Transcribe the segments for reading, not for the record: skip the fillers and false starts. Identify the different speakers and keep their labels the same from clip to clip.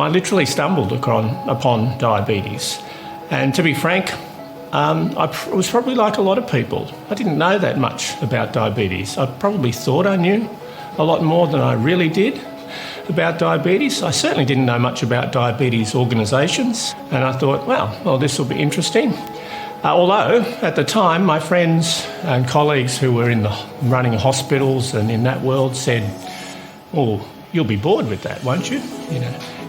Speaker 1: I literally stumbled upon diabetes. And to be frank, I was probably like a lot of people. I didn't know that much about diabetes. I probably thought I knew a lot more than I really did about diabetes. I certainly didn't know much about diabetes organisations, and I thought, well, this will be interesting. Although, at the time, my friends and colleagues who were running hospitals and in that world said, oh, you'll be bored with that, won't you,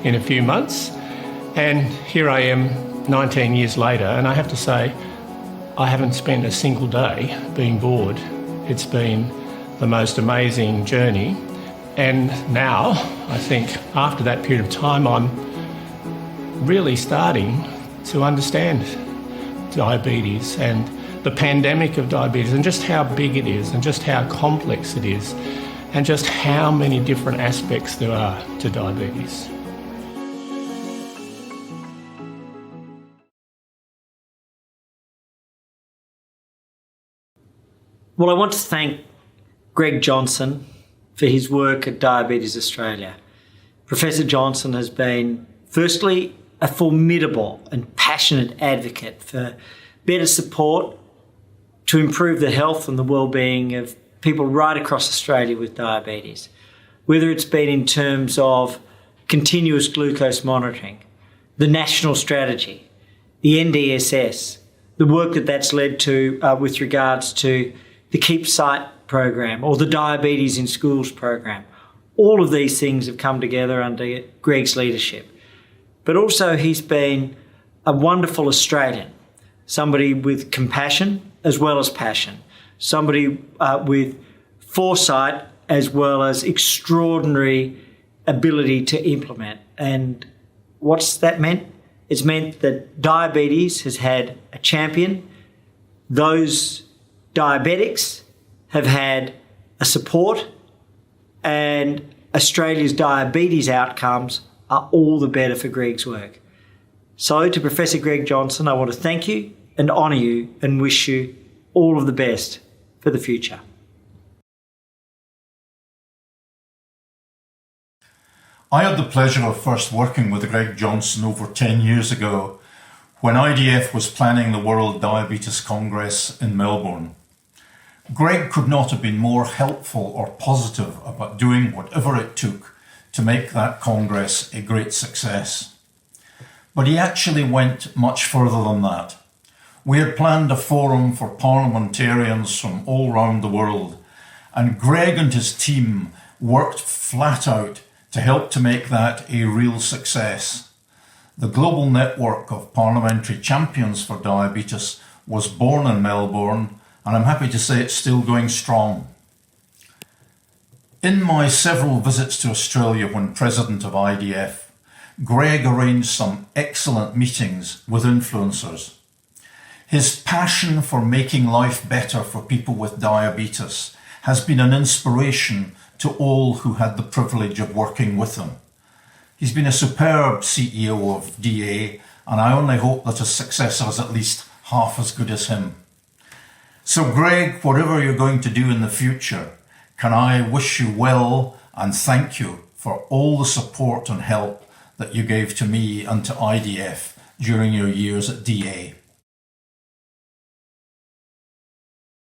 Speaker 1: in a few months? And here I am 19 years later, and I have to say, I haven't spent a single day being bored. It's been the most amazing journey. And now, I think, after that period of time, I'm really starting to understand diabetes and the pandemic of diabetes and just how big it is and just how complex it is and just how many different aspects there are to diabetes.
Speaker 2: Well, I want to thank Greg Johnson for his work at Diabetes Australia. Professor Johnson has been, firstly, a formidable and passionate advocate for better support to improve the health and the well-being of people right across Australia with diabetes, whether it's been in terms of continuous glucose monitoring, the national strategy, the NDSS, the work that's led to with regards to the Keep Sight program or the Diabetes in Schools program. All of these things have come together under Greg's leadership. But also he's been a wonderful Australian, somebody with compassion as well as passion, somebody with foresight as well as extraordinary ability to implement. And what's that meant? It's meant that diabetes has had a champion. Those diabetics have had a support, and Australia's diabetes outcomes are all the better for Greg's work. So to Professor Greg Johnson, I want to thank you and honour you and wish you all of the best for the future.
Speaker 3: I had the pleasure of first working with Greg Johnson over 10 years ago when IDF was planning the World Diabetes Congress in Melbourne. Greg could not have been more helpful or positive about doing whatever it took to make that Congress a great success. But he actually went much further than that. We had planned a forum for parliamentarians from all around the world, and Greg and his team worked flat out to help to make that a real success. The global network of parliamentary champions for diabetes was born in Melbourne, and I'm happy to say it's still going strong. In my several visits to Australia when president of IDF, Greg arranged some excellent meetings with influencers. His passion for making life better for people with diabetes has been an inspiration to all who had the privilege of working with him. He's been a superb CEO of DA, and I only hope that his successor is at least half as good as him. So Greg, whatever you're going to do in the future, can I wish you well and thank you for all the support and help that you gave to me and to IDF during your years at DA.